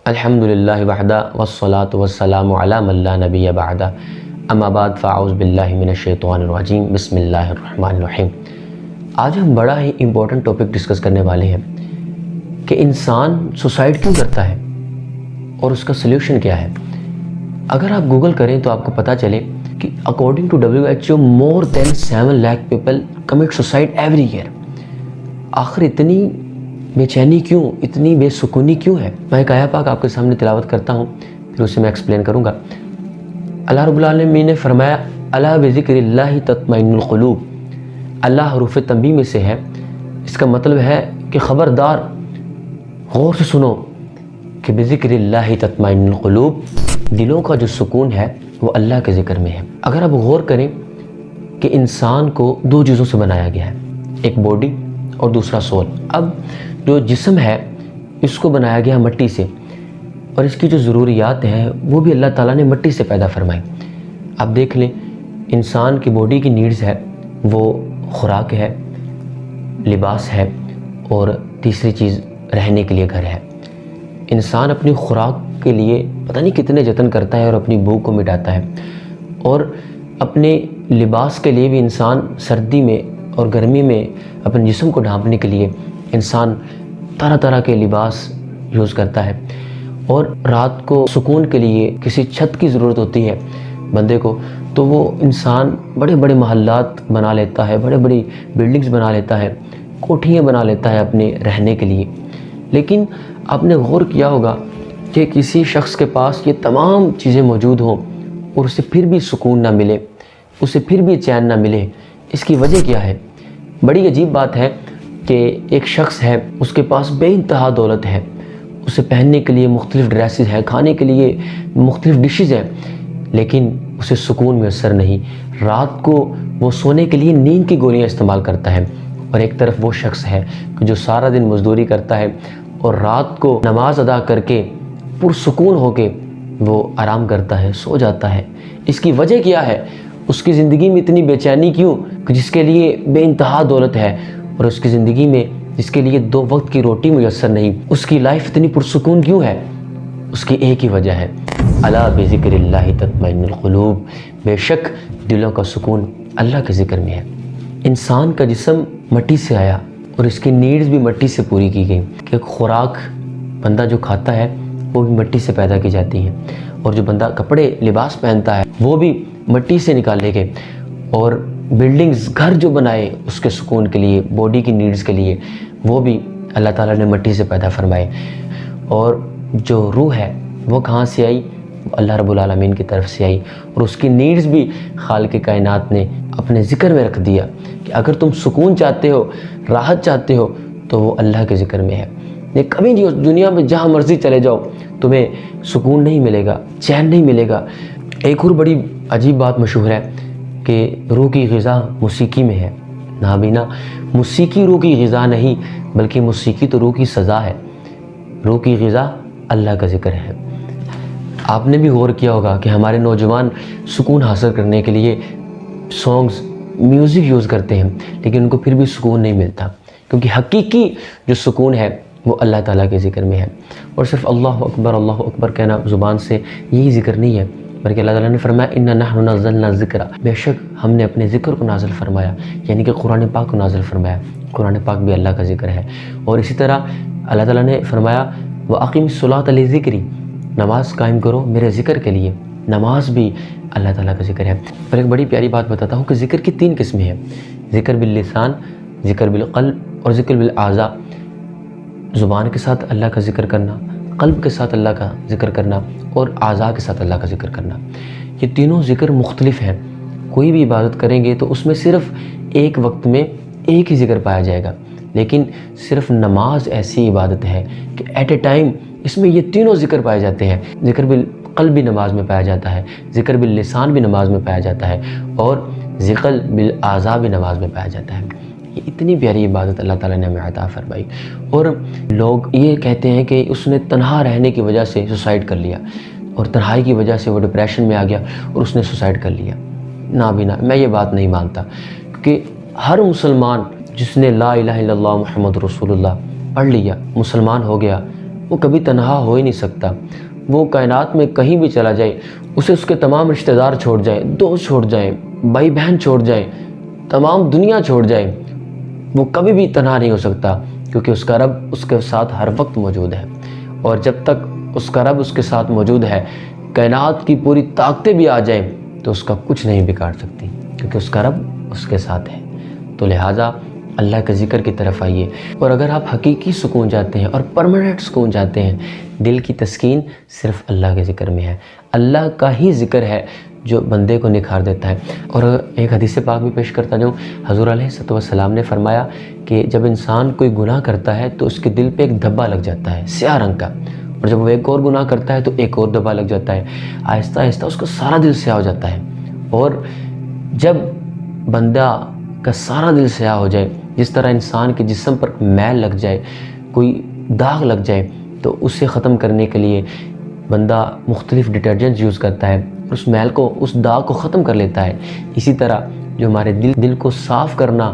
الحمدللہ وحدہ والصلاة والسلام علی من لا نبی بعدہ اما بعد فاعوذ باللہ من الشیطان الرجیم بسم اللہ الرحمن الرحیم۔ آج ہم بڑا ہی امپورٹنٹ ٹاپک ڈسکس کرنے والے ہیں کہ انسان سوسائڈ کیوں کرتا ہے اور اس کا سلیوشن کیا ہے۔ اگر آپ گوگل کریں تو آپ کو پتہ چلے کہ according to WHO more than 7 lakh people commit suicide every year. آخر اتنی بے چینی کیوں، اتنی بے سکونی کیوں ہے؟ میں ایک آیت پاک آپ کے سامنے تلاوت کرتا ہوں، پھر اسے میں ایکسپلین کروں گا۔ اللہ رب العالمین نے فرمایا الا بذکر اللہ تطمئن القلوب۔ اللہ حروف تنبیہ میں سے ہے، اس کا مطلب ہے کہ خبردار غور سے سنو کہ بذکر اللہ تطمئن القلوب، دلوں کا جو سکون ہے وہ اللہ کے ذکر میں ہے۔ اگر آپ غور کریں کہ انسان کو دو چیزوں سے بنایا گیا ہے، ایک باڈی اور دوسرا سول۔ اب جو جسم ہے اس کو بنایا گیا مٹی سے، اور اس کی جو ضروریات ہیں وہ بھی اللہ تعالیٰ نے مٹی سے پیدا فرمائی۔ اب دیکھ لیں انسان کی باڈی کی نیڈز ہے، وہ خوراک ہے، لباس ہے، اور تیسری چیز رہنے کے لیے گھر ہے۔ انسان اپنی خوراک کے لیے پتہ نہیں کتنے جتن کرتا ہے اور اپنی بھوک کو مٹاتا ہے، اور اپنے لباس کے لیے بھی انسان سردی میں اور گرمی میں اپنے جسم کو ڈھانپنے کے لیے انسان طرح طرح کے لباس یوز کرتا ہے، اور رات کو سکون کے لیے کسی چھت کی ضرورت ہوتی ہے بندے کو، تو وہ انسان بڑے بڑے محلات بنا لیتا ہے، بڑے بڑی بلڈنگز بنا لیتا ہے، کوٹھیاں بنا لیتا ہے اپنے رہنے کے لیے۔ لیکن آپ نے غور کیا ہوگا کہ کسی شخص کے پاس یہ تمام چیزیں موجود ہوں اور اسے پھر بھی سکون نہ ملے، اسے پھر بھی چین نہ ملے، اس کی وجہ کیا ہے؟ بڑی عجیب بات ہے کہ ایک شخص ہے، اس کے پاس بے انتہا دولت ہے، اسے پہننے کے لیے مختلف ڈریسز ہیں، کھانے کے لیے مختلف ڈشز ہیں، لیکن اسے سکون میسر نہیں۔ رات کو وہ سونے کے لیے نیند کی گولیاں استعمال کرتا ہے، اور ایک طرف وہ شخص ہے کہ جو سارا دن مزدوری کرتا ہے اور رات کو نماز ادا کر کے پرسکون ہو کے وہ آرام کرتا ہے، سو جاتا ہے۔ اس کی وجہ کیا ہے؟ اس کی زندگی میں اتنی بے چینی کیوں کہ جس کے لیے بے انتہا دولت ہے، اور اس کی زندگی میں جس کے لیے 2 وقت کی روٹی میسر نہیں، اس کی لائف اتنی پرسکون کیوں ہے؟ اس کی ایک ہی وجہ ہے، الا بذکر اللہ تطمئن القلوب، بے شک دلوں کا سکون اللہ کے ذکر میں ہے۔ انسان کا جسم مٹی سے آیا اور اس کی نیڈز بھی مٹی سے پوری کی گئی، کہ خوراک بندہ جو کھاتا ہے وہ بھی مٹی سے پیدا کی جاتی ہیں، اور جو بندہ کپڑے لباس پہنتا ہے وہ بھی مٹی سے نکالے گئے، اور بلڈنگز گھر جو بنائے اس کے سکون کے لیے، باڈی کی نیڈز کے لیے، وہ بھی اللہ تعالیٰ نے مٹی سے پیدا فرمائے۔ اور جو روح ہے وہ کہاں سے آئی؟ اللہ رب العالمین کی طرف سے آئی، اور اس کی نیڈز بھی خالق کائنات نے اپنے ذکر میں رکھ دیا کہ اگر تم سکون چاہتے ہو، راحت چاہتے ہو، تو وہ اللہ کے ذکر میں ہے۔ یہ کبھی نہیں، دنیا میں جہاں مرضی چلے جاؤ تمہیں سکون نہیں ملے گا، چین نہیں ملے گا۔ ایک اور بڑی عجیب بات مشہور ہے کہ روح کی غذا موسیقی میں ہے۔ نابینا، موسیقی روح کی غذا نہیں، بلکہ موسیقی تو روح کی سزا ہے۔ روح کی غذا اللہ کا ذکر ہے۔ آپ نے بھی غور کیا ہوگا کہ ہمارے نوجوان سکون حاصل کرنے کے لیے سانگز، میوزک یوز کرتے ہیں، لیکن ان کو پھر بھی سکون نہیں ملتا، کیونکہ حقیقی جو سکون ہے وہ اللہ تعالیٰ کے ذکر میں ہے۔ اور صرف اللہ اکبر کہنا زبان سے یہی ذکر نہیں ہے، بلکہ اللہ تعالیٰ نے فرمایا اِنَّا نَحْنُ نَزَّلْنَا الذِّکْرَ، بے شک ہم نے اپنے ذکر کو نازل فرمایا، یعنی کہ قرآن پاک کو نازل فرمایا۔ قرآن پاک بھی اللہ کا ذکر ہے۔ اور اسی طرح اللہ تعالیٰ نے فرمایا وَأَقِمِ الصَّلَاةَ لِذِکْرِی، نماز قائم کرو میرے ذکر کے لیے۔ نماز بھی اللہ تعالیٰ کا ذکر ہے۔ اور ایک بڑی پیاری بات بتاتا ہوں کہ ذکر کی 3 قسمیں ہیں، ذکر باللسان، ذکر بالقلب، اور ذکر بالاعضاء۔ زبان کے ساتھ اللہ کا ذکر کرنا، قلب کے ساتھ اللہ کا ذکر کرنا، اور اعضاء کے ساتھ اللہ کا ذکر کرنا۔ یہ تینوں ذکر مختلف ہیں۔ کوئی بھی عبادت کریں گے تو اس میں صرف ایک وقت میں ایک ہی ذکر پایا جائے گا، لیکن صرف نماز ایسی عبادت ہے کہ ایٹ اے ٹائم اس میں یہ تینوں ذکر پائے جاتے ہیں۔ ذکر بالقلب بھی نماز میں پایا جاتا ہے، ذکر باللسان بھی نماز میں پایا جاتا ہے، اور ذکر بالاعضاء بھی نماز میں پایا جاتا ہے۔ یہ اتنی پیاری عبادت اللہ تعالیٰ نے ہمیں عطا فرمائی۔ اور لوگ یہ کہتے ہیں کہ اس نے تنہا رہنے کی وجہ سے سوسائڈ کر لیا، اور تنہائی کی وجہ سے وہ ڈپریشن میں آ گیا اور اس نے سوسائڈ کر لیا۔ نابینا، میں یہ بات نہیں مانتا، کیونکہ ہر مسلمان جس نے لا الہ الا اللہ محمد رسول اللہ پڑھ لیا، مسلمان ہو گیا، وہ کبھی تنہا ہو ہی نہیں سکتا. وہ کائنات میں کہیں بھی چلا جائے، اسے اس کے تمام رشتہ دار چھوڑ جائیں، دوست چھوڑ جائیں، بھائی بہن چھوڑ جائیں، تمام دنیا چھوڑ جائیں، وہ کبھی بھی تنہا نہیں ہو سکتا، کیونکہ اس کا رب اس کے ساتھ ہر وقت موجود ہے. اور جب تک اس کا رب اس کے ساتھ موجود ہے، کائنات کی پوری طاقتیں بھی آ جائیں تو اس کا کچھ نہیں بگاڑ سکتی، کیونکہ اس کا رب اس کے ساتھ ہے. تو لہٰذا اللہ کے ذکر کی طرف آئیے. اور اگر آپ حقیقی سکون چاہتے ہیں اور پرماننٹ سکون چاہتے ہیں، دل کی تسکین صرف اللہ کے ذکر میں ہے. اللہ کا ہی ذکر ہے جو بندے کو نکھار دیتا ہے. اور ایک حدیث پاک بھی پیش کرتا جو حضور علیہ السلام نے فرمایا کہ جب انسان کوئی گناہ کرتا ہے تو اس کے دل پہ ایک دھبا لگ جاتا ہے سیاہ رنگ کا، اور جب وہ ایک اور گناہ کرتا ہے تو ایک اور دھبا لگ جاتا ہے. آہستہ آہستہ اس کا سارا دل سیاہ ہو جاتا ہے. اور جب بندہ کا سارا دل سیاہ ہو جائے، جس طرح انسان کے جسم پر میل لگ جائے، کوئی داغ لگ جائے، تو اسے ختم کرنے کے لیے بندہ مختلف ڈٹرجنٹ یوز کرتا ہے، اس میل کو، اس داغ کو ختم کر لیتا ہے. اسی طرح جو ہمارے دل کو صاف کرنا،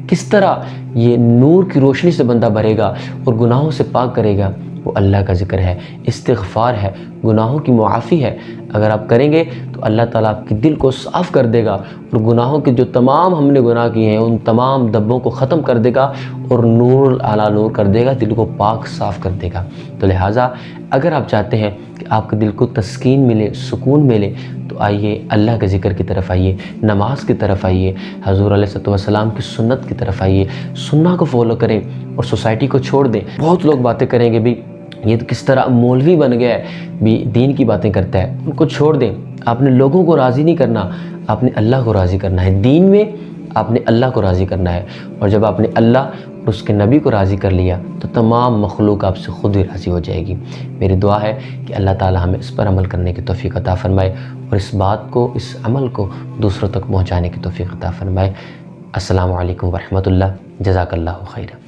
کس طرح یہ نور کی روشنی سے بندہ بھرے گا اور گناہوں سے پاک کرے گا، وہ اللہ کا ذکر ہے، استغفار ہے، گناہوں کی معافی ہے. اگر آپ کریں گے تو اللہ تعالیٰ آپ کے دل کو صاف کر دے گا، اور گناہوں کے جو تمام ہم نے گناہ کیے ہیں ان تمام دبوں کو ختم کر دے گا، اور نور اعلیٰ نور کر دے گا، دل کو پاک صاف کر دے گا. تو لہٰذا اگر آپ چاہتے ہیں کہ آپ کے دل کو تسکین ملے، سکون ملے، تو آئیے اللہ کے ذکر کی طرف آئیے، نماز کی طرف آئیے، حضور علیہ السلام کی سنت کی طرف آئیے، سنہ کو فالو کریں اور سوسائٹی کو چھوڑ دیں. بہت لوگ باتیں کریں گے بھی یہ تو کس طرح مولوی بن گیا ہے، بھی دین کی باتیں کرتا ہے. ان کو چھوڑ دیں. آپ نے لوگوں کو راضی نہیں کرنا، آپ نے اللہ کو راضی کرنا ہے. دین میں آپ نے اللہ کو راضی کرنا ہے، اور جب آپ نے اللہ اور اس کے نبی کو راضی کر لیا تو تمام مخلوق آپ سے خود ہی راضی ہو جائے گی. میری دعا ہے کہ اللہ تعالی ہمیں اس پر عمل کرنے کی توفیق عطا فرمائے، اور اس بات کو، اس عمل کو دوسروں تک پہنچانے کی توفیق عطا فرمائے. السلام علیکم ورحمۃ اللہ. جزاک اللہ خیر.